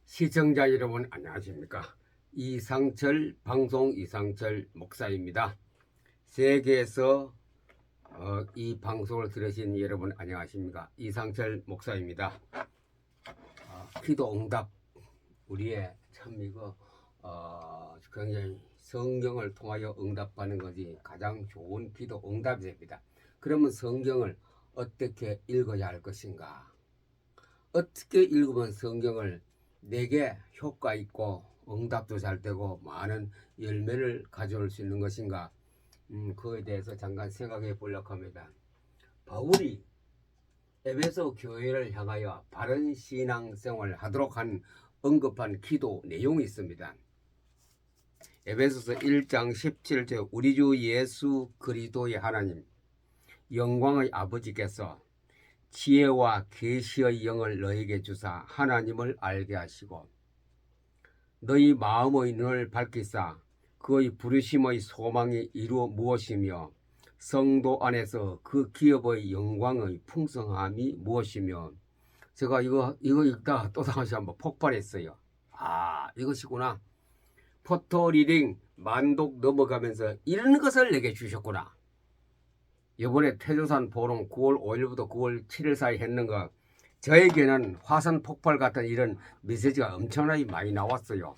시청자 여러분 안녕하십니까? 이상철 방송 이상철 목사입니다. 세계에서 이 방송을 들으신 여러분 안녕하십니까? 이상철 목사입니다. 기도 응답 우리의 참 이거 굉장히 성경을 통하여 응답하는 것이 가장 좋은 기도 응답입니다. 그러면 성경을 어떻게 읽어야 할 것인가? 어떻게 읽으면 성경을 내게 효과 있고 응답도 잘 되고 많은 열매를 가져올 수 있는 것인가? 그에 대해서 잠깐 생각해 보려고 합니다. 바울이 에베소 교회를 향하여 바른 신앙생활을 하도록 한 언급한 기도 내용이 있습니다. 에베소서 1장 17절 우리 주 예수 그리스도의 하나님 영광의 아버지께서 지혜와 계시의 영을 너에게 주사 하나님을 알게 하시고 너희 마음의 눈을 밝히사 그의 부르심의 소망이 이루어 무엇이며 성도 안에서 그 기업의 영광의 풍성함이 무엇이며 제가 이거 읽다가 또 다시 한번 폭발했어요. 이것이구나. 포토리딩 만독 넘어가면서 이런 것을 내게 주셨구나. 이번에 태조산 포럼 9월 5일부터 9월 7일 사이 했는가 저에게는 화산 폭발 같은 이런 메시지가 엄청나게 많이 나왔어요.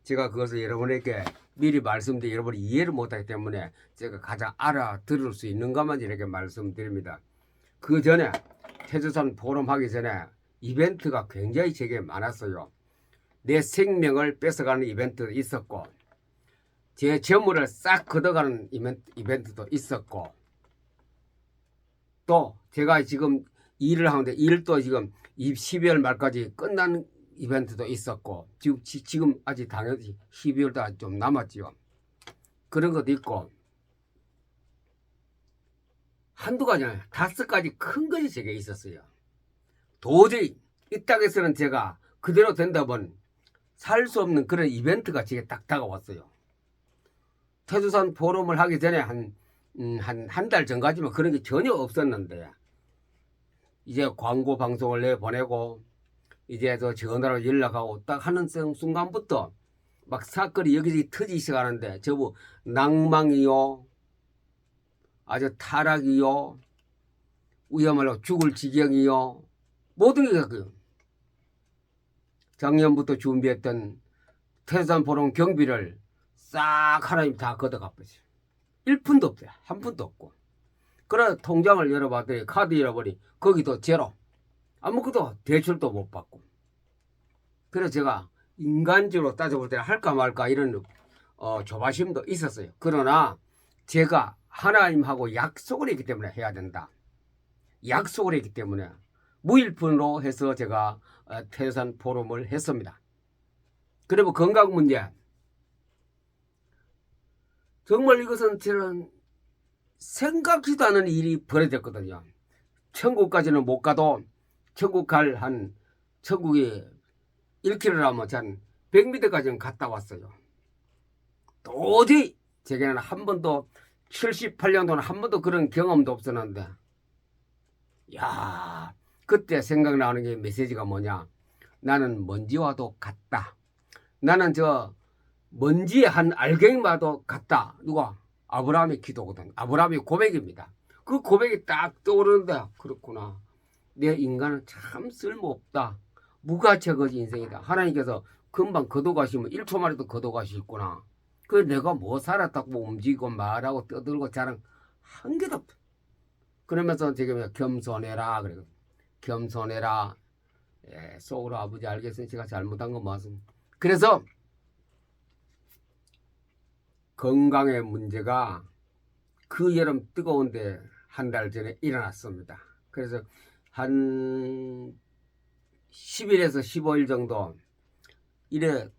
제가 그것을 여러분에게 미리 말씀드려 여러분이 이해를 못하기 때문에 제가 가장 알아들을 수 있는 것만 이렇게 말씀드립니다. 그 전에 태조산 포럼 하기 전에 이벤트가 굉장히 제게 많았어요. 내 생명을 뺏어가는 이벤트도 있었고 제 재물을 싹 걷어가는 이벤트도 있었고 또 제가 지금 일을 하는데 일도 지금 12월 말까지 끝난 이벤트도 있었고 지금 아직 당연히 12월 달 좀 남았죠. 그런 것도 있고 한두 가지 아니라 5가지 큰 것이 제게 있었어요. 도저히 이 땅에서는 제가 그대로 된다면 살 수 없는 그런 이벤트가 제게 딱 다가왔어요. 태조산 포럼을 하기 전에 한 달 전까지만 그런 게 전혀 없었는데 이제 광고 방송을 내보내고 이제 저 전화로 연락하고 딱 하는 순간부터 막 사건이 여기저기 터지기 시작하는데 저부 낭망이요 아주 타락이요 위험하려고 죽을 지경이요 모든 게 그 작년부터 준비했던 태산 포럼 경비를 싹 하나님 다 걷어가 버렸어요. 1푼도 없어요. 한 푼도 없고. 그래 통장을 열어봤더니 카드 잃어버리 거기도 제로. 아무것도 대출도 못 받고. 그래서 제가 인간적으로 따져볼 때는 할까 말까 이런 조바심도 있었어요. 그러나 제가 하나님하고 약속을 했기 때문에 해야 된다. 약속을 했기 때문에 무일푼으로 해서 제가 태산 포럼을 했습니다. 그리고 건강 문제. 정말 이것은 저는 생각지도 않은 일이 벌어졌거든요. 천국까지는 못 가도 천국 천국이 1km라면 전 100m까지는 갔다 왔어요. 도저히 제게는 한 번도 78년도는 한 번도 그런 경험도 없었는데 야 그때 생각나는 게 메시지가 뭐냐. 나는 먼지와도 같다. 나는 저 먼지의 한 알갱이와도 같다. 누가? 아브라함의 기도거든. 아브라함의 고백입니다. 그 고백이 딱 떠오르는데 그렇구나. 내 인간은 참 쓸모없다. 무가치하거지 인생이다. 하나님께서 금방 거둬가시면 1초 만에도 거둬가시구나. 그 내가 뭐 살았다고 움직이고 말하고 떠들고 자랑 한 개도 없다. 그러면서 지금 겸손해라. 그래. 겸손해라. 속으로 아버지 알겠으니 제가 잘못한 건 맞습니다. 그래서 건강의 문제가 그 여름 뜨거운데 한 달 전에 일어났습니다. 그래서 한 10일에서 15일 정도 이래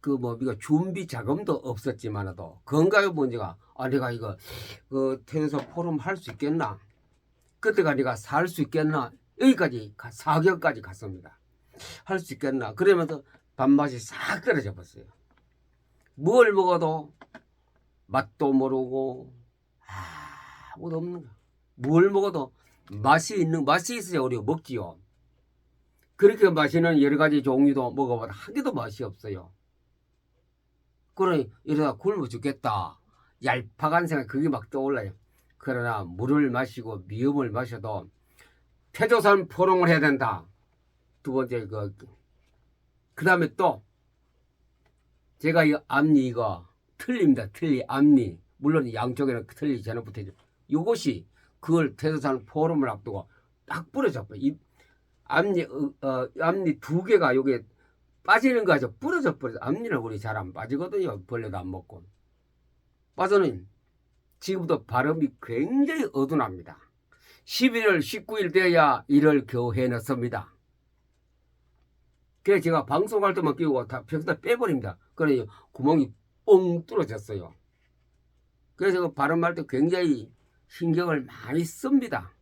우리가 준비 자금도 없었지만도 건강의 문제가 내가 이거 태에서 포럼 할 수 있겠나? 그때가 내가 살 수 있겠나? 여기까지 4개월까지 갔습니다. 할 수 있겠나? 그러면서 밥맛이 싹 떨어져 버렸어요. 뭘 먹어도 맛도 모르고 아무것도 없는 거야. 뭘 먹어도 맛이 있어야 우리가 먹지요. 그렇게 마시는 여러 가지 종류도 먹어봐도 한 개도 맛이 없어요. 그러니 이러다 굶어 죽겠다. 얄팍한 생각 그게 막 떠올라요. 그러나 물을 마시고 미음을 마셔도 태조산 포롱을 해야 된다. 두 번째 그 다음에 또 제가 이 앞니 이거 틀립니다. 틀리 앞니 물론 양쪽에는 틀리 전부터 이것이 그걸 태조산 포럼을 앞두고 딱 부러져 버려. 이 앞니 두 개가 여기 빠지는 거죠. 부러져 버려. 앞니는 우리 잘 안 빠지거든요. 벌레도 안 먹고. 빠져는 지금부터 발음이 굉장히 어둔합니다. 11월 19일 돼야 일을 겨우 해냈습니다. 그래서 제가 방송할 때만 끼우고 다 평소에 빼버립니다. 그래 구멍이 뻥 뚫어졌어요. 그래서 발음할 때 굉장히 신경을 많이 씁니다.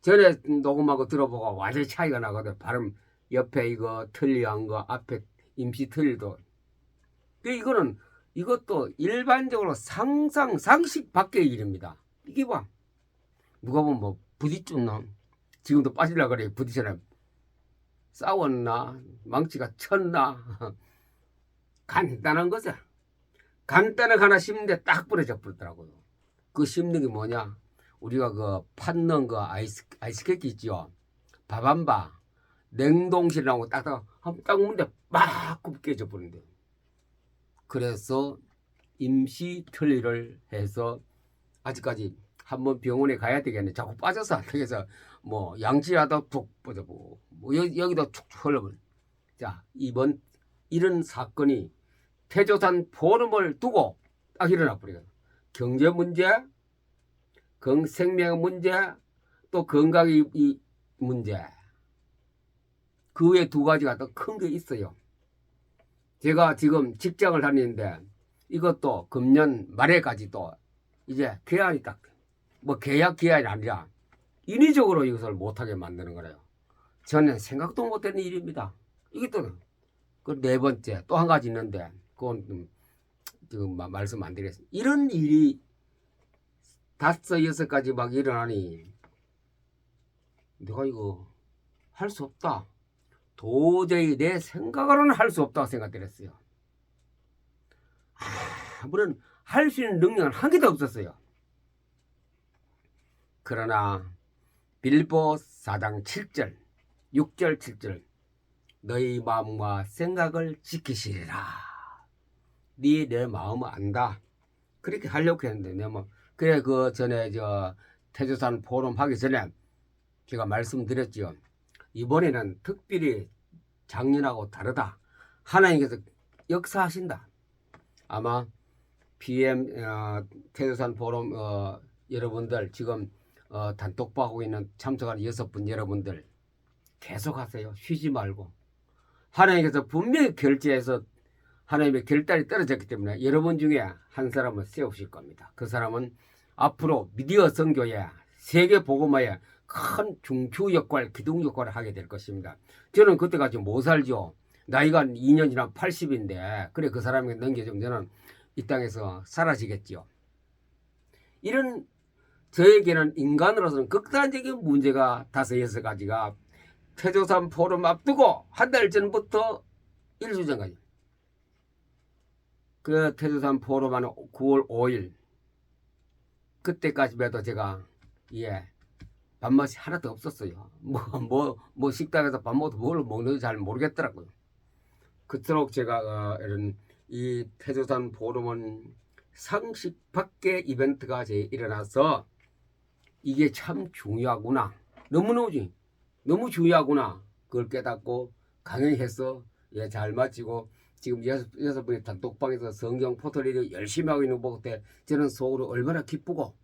전에 녹음하고 들어보고 완전히 차이가 나거든. 발음 옆에 이거 틀리한 거 앞에 임시 틀리도. 이거는 이것도 일반적으로 상식 밖의 일입니다. 이게 봐. 누가 보면 뭐 부딪혔나? 지금도 빠지려고 그래. 부딪혀나? 싸웠나? 망치가 쳤나? 간단한 거죠. 간단하게 하나 심는데 딱 부러져 버리더라고요. 그 심는 게 뭐냐? 우리가 그 팥 넣은 거 아이스케이크 있죠? 밥 한 바 냉동실에 나오고 딱 문데 막 굽게져 버린대요. 그래서 임시 틀니를 해서 아직까지 한번 병원에 가야 되겠네. 자꾸 빠져서 안 되겠어. 뭐 양치하다 툭 빠져보고 뭐 여기도 축축 흘러버려. 자, 이번 이런 사건이 태조산 포럼을 두고 딱 일어나 버려요. 경제 문제, 생명 문제, 또 건강의 이 문제. 그 외에 두 가지가 더 큰 게 있어요. 제가 지금 직장을 다니는데 이것도 금년 말에까지도 이제 계약이 딱 뭐 계약이 아니라 인위적으로 이것을 못하게 만드는 거래요. 저는 생각도 못했는 일입니다. 이게 또 그 네 번째 또 한 가지 있는데 그건 지금 말씀 안 드리겠습니다. 이런 일이 5, 6가지 막 일어나니 내가 이거 할 수 없다. 도저히 내 생각으로는 할 수 없다고 생각했어요. 아무런 할 수 있는 능력은 한 개도 없었어요. 그러나 빌보 4장 7절 6절 7절 너희 마음과 생각을 지키시리라. 내 마음을 안다. 그렇게 하려고 했는데 내가 그래 그 전에 태조산 포럼 하기 전에 제가 말씀드렸죠. 이번에는 특별히 작년하고 다르다. 하나님께서 역사하신다. 아마 PM 태조산 포럼 여러분들 지금 단톡방하고 있는 참석하는 6분 여러분들 계속하세요. 쉬지 말고. 하나님께서 분명히 결제해서 하나님의 결단이 떨어졌기 때문에 여러분 중에 한 사람을 세우실 겁니다. 그 사람은 앞으로 미디어 선교에 세계 복음화에 큰 중추 역할, 기둥 역할을 하게 될 것입니다. 저는 그때까지 못 살죠. 나이가 2년 지나 80인데 그래 그 사람에게 넘겨주면 저는 이 땅에서 사라지겠죠. 이런 저에게는 인간으로서는 극단적인 문제가 5, 6가지가 태조산 포럼 앞두고 한 달 전부터 일주 전까지 그 태조산 포럼하는 9월 5일 그때까지만 해도 제가 밥맛이 하나도 없었어요. 뭐 식당에서 밥 먹어도 뭘 먹는지 잘 모르겠더라고요. 그토록 제가 이런 이 태조산 포럼은 상식 밖의 이벤트가 일어나서 이게 참 중요하구나. 너무 중요하구나. 그걸 깨닫고 강행해서 잘 마치고 지금 6분의 단톡방에서 성경 포털리를 열심히 하고 있는 거 보고 때 저는 속으로 얼마나 기쁘고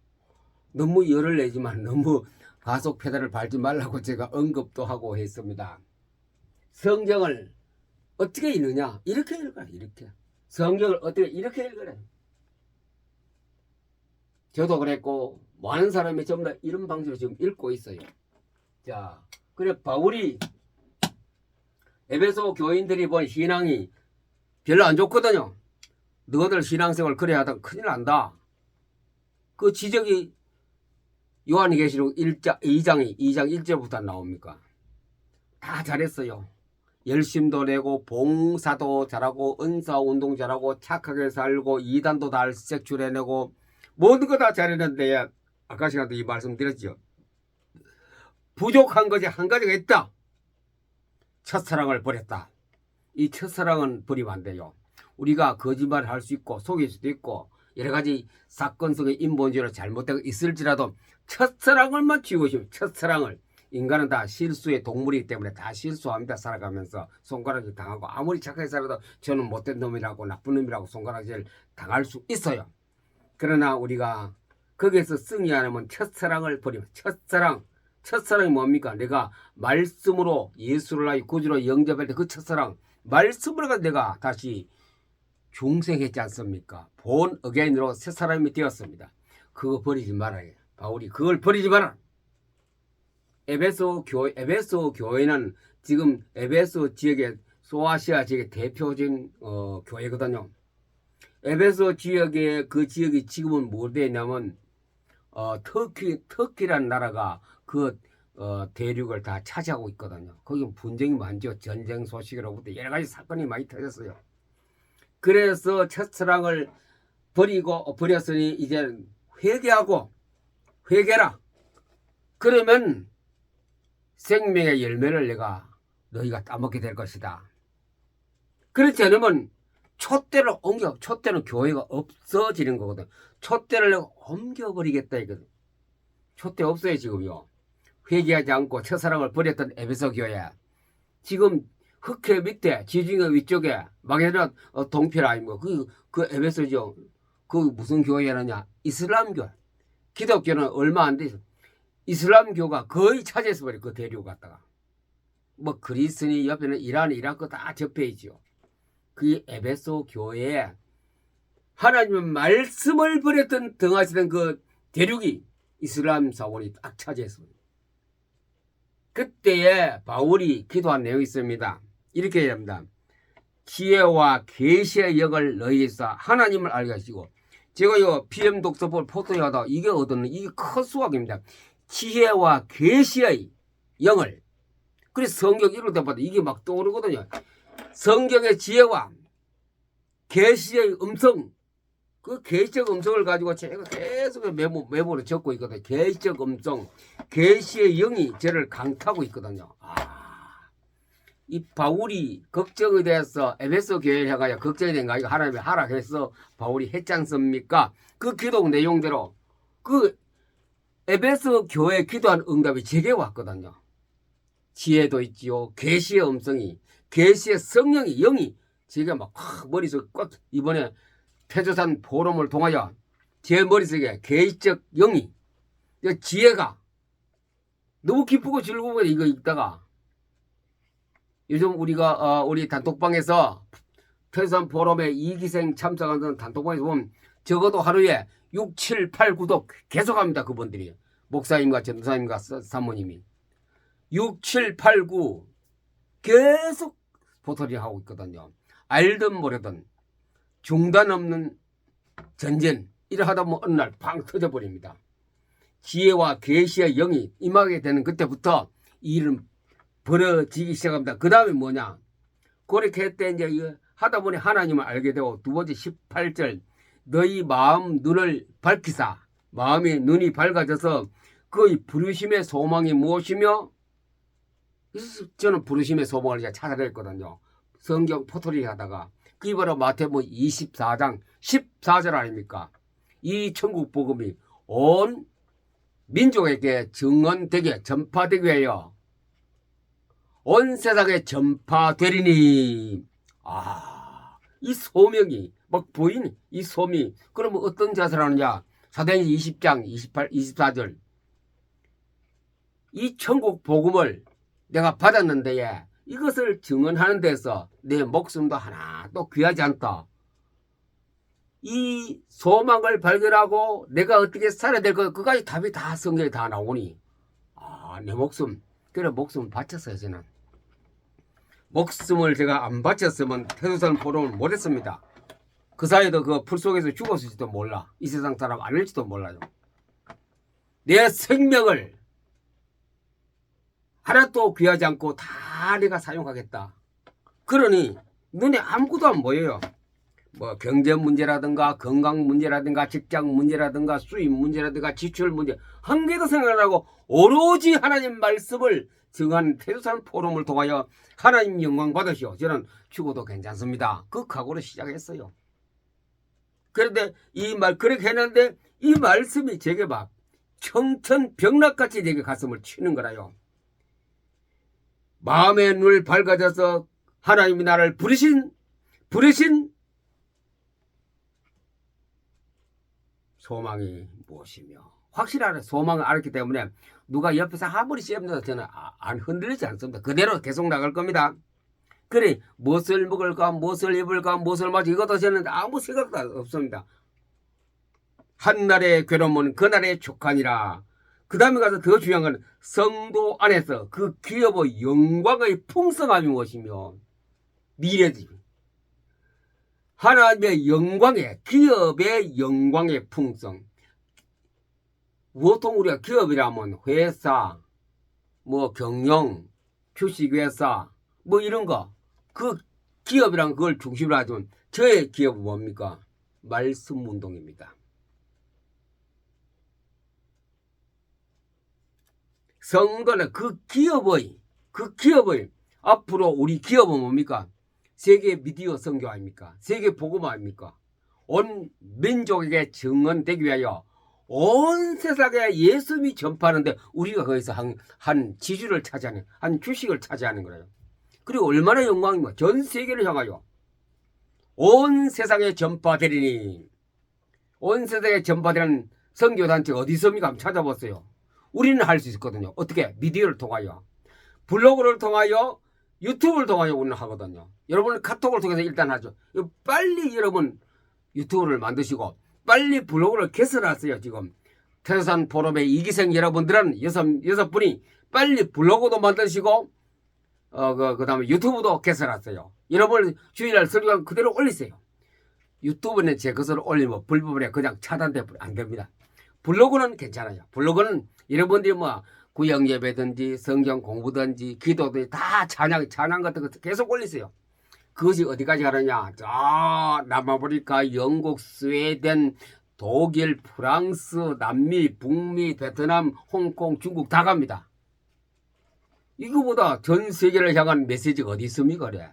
너무 열을 내지만 너무 가속 페달을 밟지 말라고 제가 언급도 하고 했습니다. 성경을 어떻게 읽느냐? 이렇게 읽어라. 이렇게. 성경을 어떻게 이렇게 읽어라. 저도 그랬고 많은 사람이 전부 다 이런 방식으로 지금 읽고 있어요. 자, 그래 바울이 에베소 교인들이 본 신앙이 별로 안 좋거든요. 너희들 신앙생활 그래 하다 큰일 난다. 그 지적이 요한계시록 2장 1절부터 나옵니까? 다 잘했어요. 열심도 내고 봉사도 잘하고 은사운동 잘하고 착하게 살고 이단도 다 색출해내고 모든 거 다 잘했는데 아까 시간에 이 말씀드렸죠. 부족한 것이 한 가지가 있다. 첫사랑을 버렸다. 이 첫사랑은 버리면 안 돼요. 우리가 거짓말을 할 수 있고 속일 수도 있고 여러 가지 사건 속에 인본주의로 잘못되고 있을지라도 첫사랑을만 지우고 싶어요. 첫사랑을. 인간은 다 실수의 동물이기 때문에 다 실수합니다. 살아가면서 손가락질 당하고 아무리 착하게 살아도 저는 못된 놈이라고 나쁜 놈이라고 손가락질 당할 수 있어요. 그러나 우리가 거기에서 승리 안 하면 첫사랑을 버리면 첫사랑이 뭡니까? 내가 말씀으로 예수를 나의 구주로 영접할 때 그 첫사랑 말씀으로 가지고 내가 다시 중생했지 않습니까? 본 어게인으로 새 사람이 되었습니다. 그거 버리지 말아요. 바울이 그걸 버리지 마라. 에베소 교회는 지금 에베소 지역의 소아시아 지역의 대표적인 교회거든요. 에베소 지역의 그 지역이 지금은 뭐 되냐면 터키라는 나라가 그 대륙을 다 차지하고 있거든요. 거기 분쟁이 많죠. 전쟁 소식으로부터 여러 가지 사건이 많이 터졌어요. 그래서 첫사랑을 버렸으니 이제 회개라. 그러면 생명의 열매를 너희가 따먹게 될 것이다. 그렇지 않으면 촛대는 교회가 없어지는 거거든. 촛대를 옮겨버리겠다 이거든. 촛대 없어요 지금요. 회개하지 않고 첫사랑을 버렸던 에베소 교회. 지금 흑해 밑에 지중해 위쪽에 마게도나 동편 아니고 그 에베소죠. 그 무슨 교회라냐? 이슬람교. 기독교는 얼마 안 돼서 이슬람교가 거의 차지해서 버려 그 대륙 갔다가 뭐 그리스니 옆에는 이란, 이라크 다 접해 있죠. 그 에베소 교회에 하나님의 말씀을 버렸던 등하시던 그 대륙이 이슬람 사원이 딱 차지했습니다. 그때에 바울이 기도한 내용이 있습니다. 이렇게 얘기합니다. 지혜와 계시의 영을 너희에서 하나님을 알게 하시고 제가 이 PM 독서법을 포토하다 이게 얻었는 이게 큰 수확입니다. 지혜와 계시의 영을. 그래서 성경 읽을 때마다 이게 막 떠오르거든요. 성경의 지혜와 계시의 음성, 그 계시적 음성을 가지고 제가 계속 메모로 적고 있거든요. 계시적 음성, 계시의 영이 저를 강타하고 있거든요. 이 바울이 걱정이 돼서 에베소 교회를 향하여 걱정이 된 거 아니고 하나님이 하락해서 바울이 했지 않습니까? 그 기도 내용대로 그 에베소 교회 기도한 응답이 제게 왔거든요. 지혜도 있지요. 계시의 음성이, 계시의 성령이, 영이 제가 막 머릿속에 꽉 이번에 태조산 포럼을 통하여 제 머릿속에 계시적 영이, 지혜가 너무 기쁘고 즐거워 이거 읽다가 요즘 우리가 우리 단톡방에서 태조산 포럼에 2기생 참석하는 단톡방에서 보면 적어도 하루에 6, 7, 8 구독 계속합니다. 그분들이 목사님과 전도사님과 사모님이 6, 7, 8, 9 계속 포털이 하고 있거든요. 알든 모르든 중단 없는 전쟁 이래 하다 보면 어느 날 팡 터져버립니다. 지혜와 계시의 영이 임하게 되는 그때부터 이 일은 벌어지기 시작합니다. 그 다음에 뭐냐? 그렇게 했대 이제 하다 보니 하나님을 알게 되고 두 번째 18절 너희 마음 눈을 밝히사 마음의 눈이 밝아져서 그의 부르심의 소망이 무엇이며 저는 부르심의 소망을 이제 찾아냈거든요. 성경 포토리 하다가 그게 바로 마태복음 24장 14절 아닙니까? 이 천국 복음이 온 민족에게 증언되게 전파되기 위하여 온 세상에 전파되리니 이 소명이 막 보이니 이 소명이 그러면 어떤 자세를 하느냐? 사도행전 20장 28, 24절 이 천국 복음을 내가 받았는데 이것을 증언하는 데서 내 목숨도 하나도 귀하지 않다. 이 소망을 발견하고 내가 어떻게 살아야 될 것 그까지 답이 다 성경에 다 나오니 내 목숨 그래 목숨을 바쳤어요. 저는 목숨을 제가 안 바쳤으면 태조산 포럼을 못했습니다. 그 사이에도 그 풀 속에서 죽었을지도 몰라. 이 세상 사람 아닐지도 몰라요. 내 생명을 하나도 귀하지 않고 다 내가 사용하겠다. 그러니 눈에 아무것도 안 보여요. 뭐 경제 문제라든가 건강 문제라든가 직장 문제라든가 수입 문제라든가 지출 문제 한 개도 생각 안 하고 오로지 하나님 말씀을 정한 태도산 포럼을 통하여 하나님 영광 받으시오. 저는 죽어도 괜찮습니다. 그 각오로 시작했어요. 그런데 그렇게 했는데 이 말씀이 제게 막 청천벽락같이 제게 가슴을 치는 거라요. 마음의 눈을 밝아져서 하나님이 나를 부르신 소망이 무엇이며 확실한 소망을 알았기 때문에 누가 옆에서 아무리 씌웁니다 저는 안 흔들리지 않습니다. 그대로 계속 나갈 겁니다. 그래 무엇을 먹을까 무엇을 입을까 무엇을 마실까 이것도 저는 아무 생각도 없습니다. 한날의 괴로움은 그날의 족하니라. 그 다음에 가서 더 중요한 건 성도 안에서 그 기업의 영광의 풍성함이 무엇이며 미래지. 하나님의 영광의 기업의 영광의 풍성. 보통 우리가 기업이라면 회사, 뭐 경영, 주식회사, 뭐 이런 거. 그 기업이란 그걸 중심으로 하지만 저의 기업은 뭡니까? 말씀 운동입니다. 성도는 그 기업의 앞으로 우리 기업은 뭡니까? 세계 미디어 선교 아닙니까? 세계 복음 아닙니까? 온 민족에게 증언되기 위하여 온 세상에 예수님이 전파하는데 우리가 거기서 한 지주를 차지하는 한 주식을 차지하는 거예요. 그리고 얼마나 영광입니까? 전 세계를 향하여 온 세상에 전파되리니 온 세상에 전파되는 선교단체가 어디 있습니까? 한번 찾아보세요. 우리는 할 수 있거든요. 어떻게? 미디어를 통하여 블로그를 통하여 유튜브를 통하여 우리는 하거든요. 여러분은 카톡을 통해서 일단 하죠. 빨리 여러분 유튜브를 만드시고 빨리 블로그를 개설하세요. 지금 태산 포럼의 이기생 여러분들은 여섯 분이 빨리 블로그도 만드시고 그 다음에 유튜브도 개설하세요. 여러분 주일날 설교한 그대로 올리세요. 유튜브는 제 것을 올리면 불법에 그냥 차단돼 안 됩니다. 블로그는 괜찮아요. 블로그는 여러분들이 뭐 구역 예배든지 성경 공부든지 기도든지 다 찬양 같은 거 계속 올리세요. 그것이 어디까지 가느냐? 저 남아프리카, 영국, 스웨덴, 독일, 프랑스, 남미, 북미, 베트남, 홍콩, 중국 다 갑니다. 이거보다 전 세계를 향한 메시지가 어디 있습니까? 그래.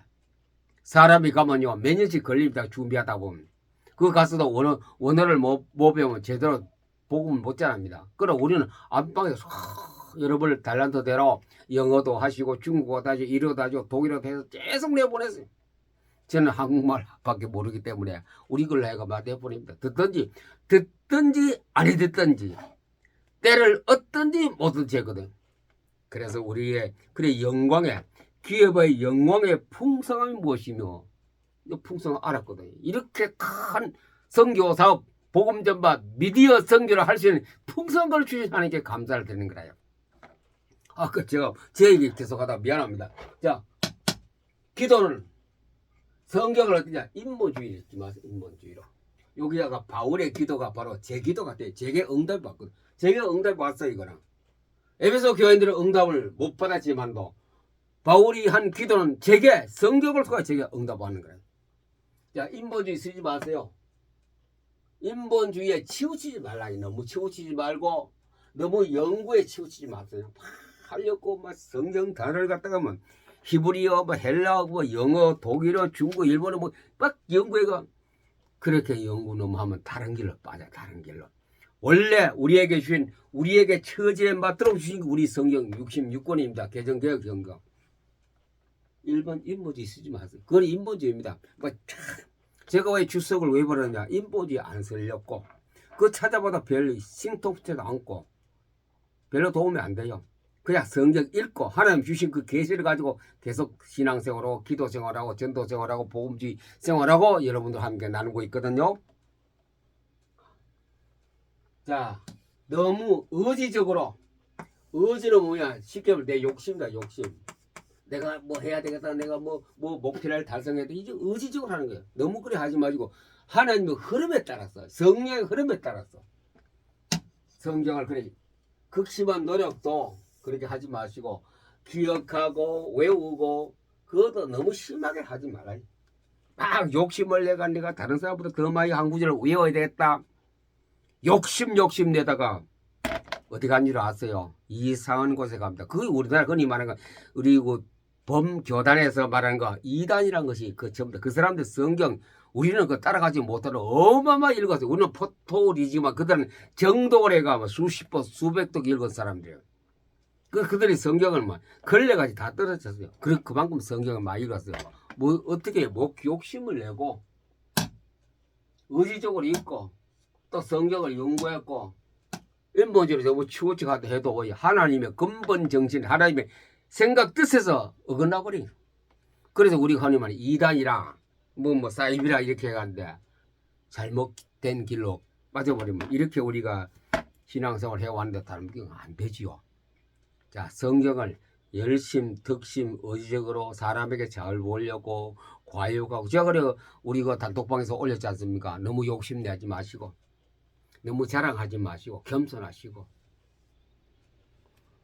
사람이 가면요 몇 년씩 걸립니다. 준비하다 보면. 그 가서도 원어를 못 배우면 제대로 복음을 못 전합니다. 그럼 우리는 안방에서 여러분 달란트대로 영어도 하시고 중국어도 하시고 일어도 하시고 독일어도 해서 계속 내보냈어요. 저는 한국말밖에 모르기 때문에 우리 걸로 해가 내보냅니다. 듣든지 아니 듣든지 때를 얻든지 뭐든지 했거든. 그래서 우리의 그래 영광의 기업의 영광의 풍성함이 무엇이며 풍성을 알았거든요. 이렇게 큰 선교 사업 복음 전파 미디어 선교를 할 수 있는 풍성한 걸 주신 하나님께 감사를 드리는 거라요. 제가 제 얘기 계속하다 미안합니다. 자, 기도는 성경을 어떻게 인본주의 읽지 마세요. 인본주의로. 여기다가 바울의 기도가 바로 제 기도 같아요. 제게 응답 받거든. 제게 응답 받았어요. 이거는. 에베소 교인들은 응답을 못 받았지만도 바울이 한 기도는 제게 성경을 통해 제게 응답하는 거예요. 자, 인본주의 쓰지 마세요. 인본주의에 치우치지 말라. 너무 치우치지 말고 너무 연구에 치우치지 마세요. 하려고 막 성경 단어를 갖다가 뭐 히브리어, 뭐 헬라어, 뭐 영어, 독일어, 중국어, 일본어 막 연구해가 그렇게 연구 너무 하면 다른 길로 빠져. 다른 길로. 원래 우리에게 주신 우리에게 처지에 맞도록 주신 우리 성경 66권입니다. 개정개혁 성경. 1번 인본주의 쓰지 마세요. 그건 인본주의입니다. 제가 왜 주석을 왜 버렸냐? 인본주의 안 쓸렸고 그 찾아보다 별 싱통치도 않고 별로 도움이 안 돼요. 그냥 성경 읽고 하나님 주신 그 계시를 가지고 계속 신앙생활하고 기도생활하고 전도생활하고 복음주의 생활하고 여러분들 함께 나누고 있거든요. 자, 너무 의지적으로 의지는 뭐냐? 쉽게 말해 내 욕심이다. 욕심. 내가 뭐 해야 되겠다. 내가 뭐 목표를 달성해야 돼. 이제 의지적으로 하는 거예요. 너무 그래 하지 마시고 하나님의 흐름에 따라서 성령의 흐름에 따라서 성경을 그래 극심한 노력도 그렇게 하지 마시고 기억하고 외우고 그것도 너무 심하게 하지 말아요. 막 욕심을 내가 다른 사람보다 더 많이 한 구절을 외워야 되겠다. 욕심 내다가 어디 간 줄 아세요? 이상한 곳에 갑니다. 그게 우리나라 흔히 말하는 거, 우리 그 범교단에서 말하는 거, 이단이란 것이 그 전부 다 그 사람들 성경, 우리는 그 따라가지 못하는 어마어마하게 읽었어요. 우리는 포토리지만 그들은 정독을 해가 수십 번, 수백 도 읽은 사람들이에요. 그들이 성경을 막 걸레가지 다 떨어졌어요. 그만큼 성경을 많이 읽었어요. 뭐, 어떻게, 욕심을 내고, 의지적으로 읽고, 또 성경을 연구했고, 인본주의로 뭐 치우치게 해도 하나님의 근본 정신, 하나님의 생각 뜻에서 어긋나 버려요. 그래서 우리 흔히 말하는 이단이라 뭐 사입이라 이렇게 해가는데 잘못된 길로 빠져버리면 이렇게 우리가 신앙생활을 해왔는데 다른 게 안 되지요. 자, 성경을 열심, 덕심, 의지적으로 사람에게 잘 보려고 과욕하고 제가 그래 우리가 단톡방에서 올렸지 않습니까? 너무 욕심내지 마시고 너무 자랑하지 마시고 겸손하시고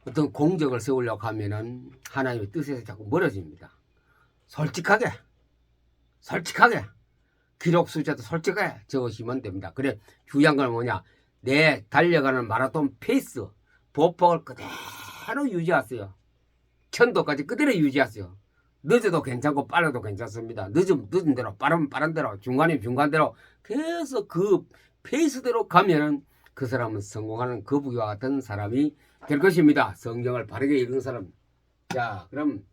어떤 공적을 세우려고 하면은 하나님의 뜻에서 자꾸 멀어집니다. 솔직하게 기록 숫자도 솔직하게 적으시면 됩니다. 그래 중요한 건 뭐냐, 내 달려가는 마라톤 페이스 보폭을 그대로 유지하세요. 천도까지 그대로 유지하세요. 늦어도 괜찮고 빨라도 괜찮습니다. 늦은 대로 빠른 대로 중간대로 계속 그 페이스대로 가면은 그 사람은 성공하는 거북이와 같은 사람이 될 것입니다. 성경을 바르게 읽은 사람. 자, 그럼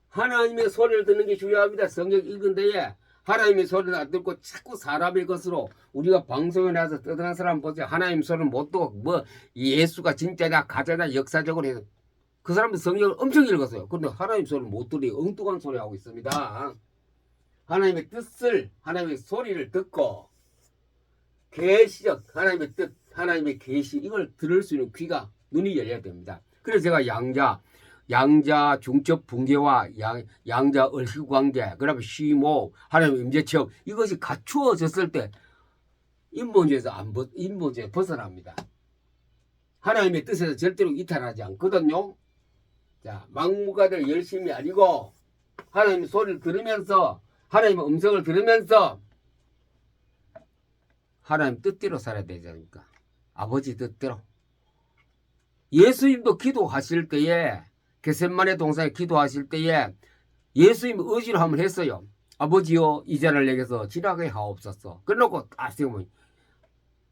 하나님의 소리를 듣는 게 중요합니다. 성경 읽은 데에 하나님의 소리를 안 듣고 자꾸 사람의 것으로 우리가 방송에 나와서 떠드는 사람 보세요. 하나님 소리를 못 듣고 뭐 예수가 진짜냐 가짜냐 역사적으로 해서 그 사람들 성경을 엄청 읽었어요. 그런데 하나님 소리를 못 들으니 엉뚱한 소리 하고 있습니다. 하나님의 뜻을, 하나님의 소리를 듣고 계시적 하나님의 뜻, 하나님의 계시 이걸 들을 수 있는 귀가 눈이 열려야 됩니다. 그래서 제가 양자 중첩 분계와 양자 얼식 관계, 그다음에 시모, 하나님의 임재 체험 이것이 갖추어졌을 때 인본주의에서 인본주의에 벗어납니다. 하나님의 뜻에서 절대로 이탈하지 않거든요. 자, 막무가내로 열심히 아니고 하나님의 소리를 들으면서 하나님의 음성을 들으면서 하나님 뜻대로 살아야 되지 않습니까? 아버지 뜻대로. 예수님도 기도하실 때에 겟세마네 동산에 기도하실 때에 예수님 의지로 한번 했어요. 아버지여 이 잔을 내게서 지나게 하옵소서. 그러고 아시면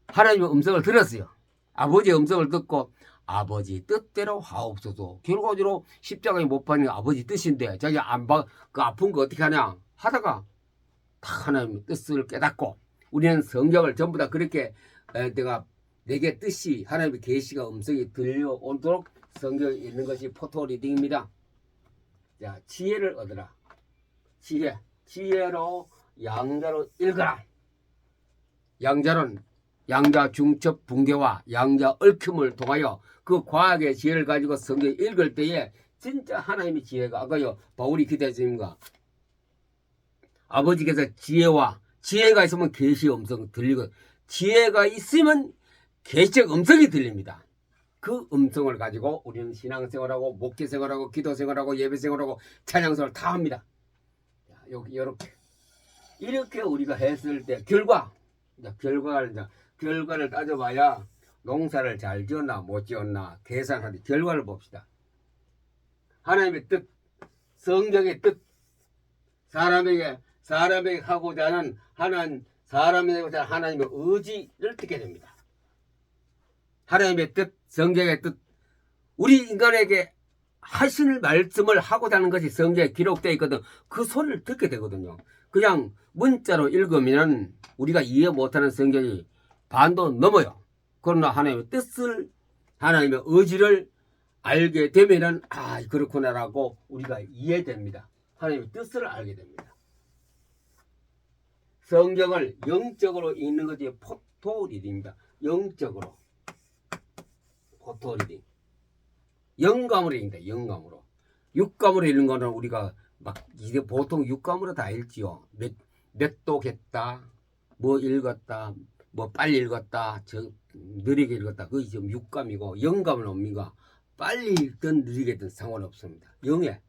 하나님의 음성을 들었어요. 아버지의 음성을 듣고 아버지 뜻대로 하옵소서. 결과적으로 십자가에 못 박는 아버지 뜻인데 자기 그 아픈 거 어떻게 하냐 하다가 다 하나님의 뜻을 깨닫고 우리는 성경을 전부 다 그렇게 내게 뜻이 하나님의 계시가 음성이 들려오도록 성경에 있는 것이 포토리딩입니다. 자, 지혜를 얻으라. 지혜로 양자로 읽어라. 양자 중첩 붕괴와 양자 얽힘을 통하여 그 과학의 지혜를 가지고 성경 읽을 때에 진짜 하나님의 지혜가 아까요 바울이 기대했습니까? 아버지께서 지혜가 있으면 계시의 음성 들리고 지혜가 있으면 계시적 음성이 들립니다. 그 음성을 가지고 우리는 신앙생활하고 목회생활하고 기도생활하고 예배생활하고 찬양생활 다 합니다. 이렇게 우리가 했을 때 결과를 따져봐야 농사를 잘 지었나 못 지었나 계산하는 결과를 봅시다. 하나님의 뜻, 성경의 뜻, 사람에게 하고자 하는 하나님의 의지를 듣게 됩니다. 하나님의 뜻, 성경의 뜻, 우리 인간에게 하실 말씀을 하고자 하는 것이 성경에 기록되어 있거든. 그 소리를 듣게 되거든요. 그냥 문자로 읽으면 우리가 이해 못하는 성경이 반도 넘어요. 그러나 하나님의 뜻을, 하나님의 의지를 알게 되면은 그렇구나라고 우리가 이해됩니다. 하나님의 뜻을 알게 됩니다. 성경을 영적으로 읽는 것이 포토리딩입니다. 영적으로 포토리딩. 영감으로 읽는다. 영감으로. 육감으로 읽는 거는 우리가 이제 보통 육감으로 다 읽지요. 맥독했다, 뭐 읽었다, 뭐 빨리 읽었다, 느리게 읽었다. 그게 지금 육감이고 영감은 뭡니까? 빨리든 느리게든 상관없습니다. 영에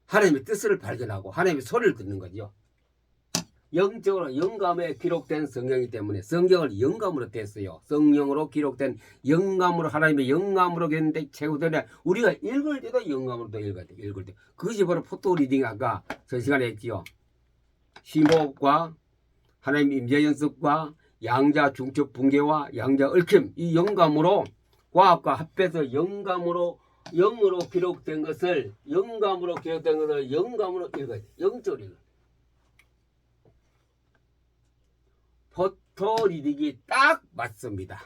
하나님의 뜻을 발견하고 하나님의 소리를 듣는 거죠. 영적으로 영감에 기록된 성경이기 때문에 성경을 영감으로 됐어요. 성령으로 기록된 영감으로 하나님의 영감으로 기록된 책이기 우리가 읽을 때도 영감으로도 읽어야 돼. 읽을 때 그것이 바로 포토 리딩 아까 전 시간에 했지요. 심호흡과 하나님 임재 연습과 양자 중첩 붕괴와 양자 얽힘 이 영감으로 과학과 합해서 영감으로 영으로 기록된 것을 영감으로 읽어야 돼. 영적으로 읽어야 돼. 포토 리딩이 딱 맞습니다.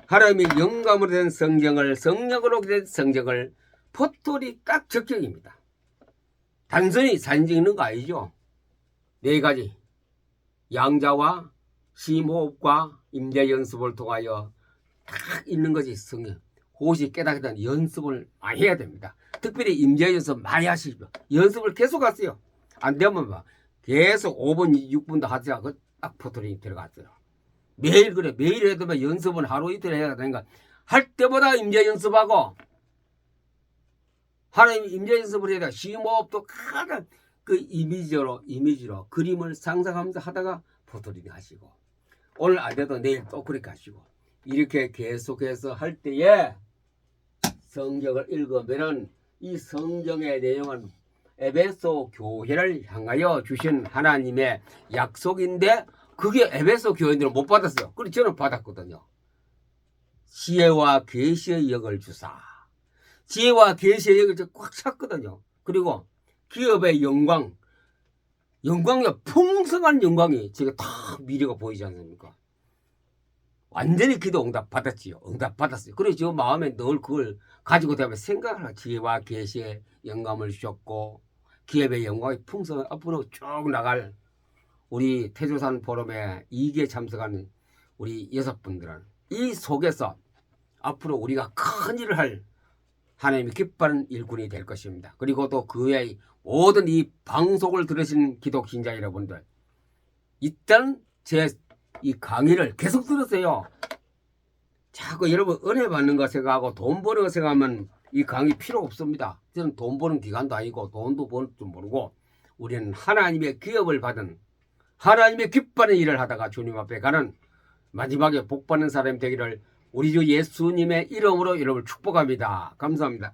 하나님의 영감으로 된 성경을 성령으로 된 성경을 포토리 딱 적격입니다. 단순히 사진 찍는 거 아니죠. 네 가지 양자와 심호흡과 임재 연습을 통하여 딱 읽는 것이 성경. 그것이 깨닫게 된 연습을 많이 해야 됩니다. 특별히 임재 연습 많이 하시죠. 연습을 계속 하세요. 안 되면 막 계속 5분 6분도 하다가 딱 포토링이 들어갔어요. 매일 그래. 매일 해도 연습은 하루 이틀 해야 되니까 할 때마다 임재 연습하고 하나님 임재 연습을 해야 돼. 심호흡도 가장 그 이미지로 그림을 상상하면서 하다가 포토링 하시고 오늘 안 돼도 내일 또 그렇게 하시고 이렇게 계속해서 할 때에 성경을 읽으면은 이 성경의 내용은 에베소 교회를 향하여 주신 하나님의 약속인데 그게 에베소 교회들은 못 받았어요. 그래서 저는 받았거든요. 지혜와 계시의 영을 주사. 지혜와 계시의 영을 꽉 찼거든요. 그리고 기업의 영광이 풍성한 영광이 제가 다 미래가 보이지 않습니까? 완전히 기도 응답 받았지요. 응답 받았어요. 그래서 저 마음에 늘 그걸 가지고 다니면 생각을 하고 지혜와 계시의 영감을 주셨고 기업의 영광이 풍성한 앞으로 쭉 나갈 우리 태조산 포럼에 2기에 참석하는 우리 6분들은 이 속에서 앞으로 우리가 큰 일을 할 하나님이 기뻐하는 일꾼이 될 것입니다. 그리고 또 그 외의 모든 이 방송을 들으신 기독 신자 여러분들 일단 제 이 강의를 계속 들으세요. 자꾸 여러분 은혜 받는 거 생각하고 돈 버는 거 생각하면 이 강의 필요 없습니다. 저는 돈 버는 기간도 아니고 돈도 버는 줄 모르고 우리는 하나님의 기업을 받은 하나님의 기뻐하는 일을 하다가 주님 앞에 가는 마지막에 복 받는 사람이 되기를 우리 주 예수님의 이름으로 여러분을 축복합니다. 감사합니다.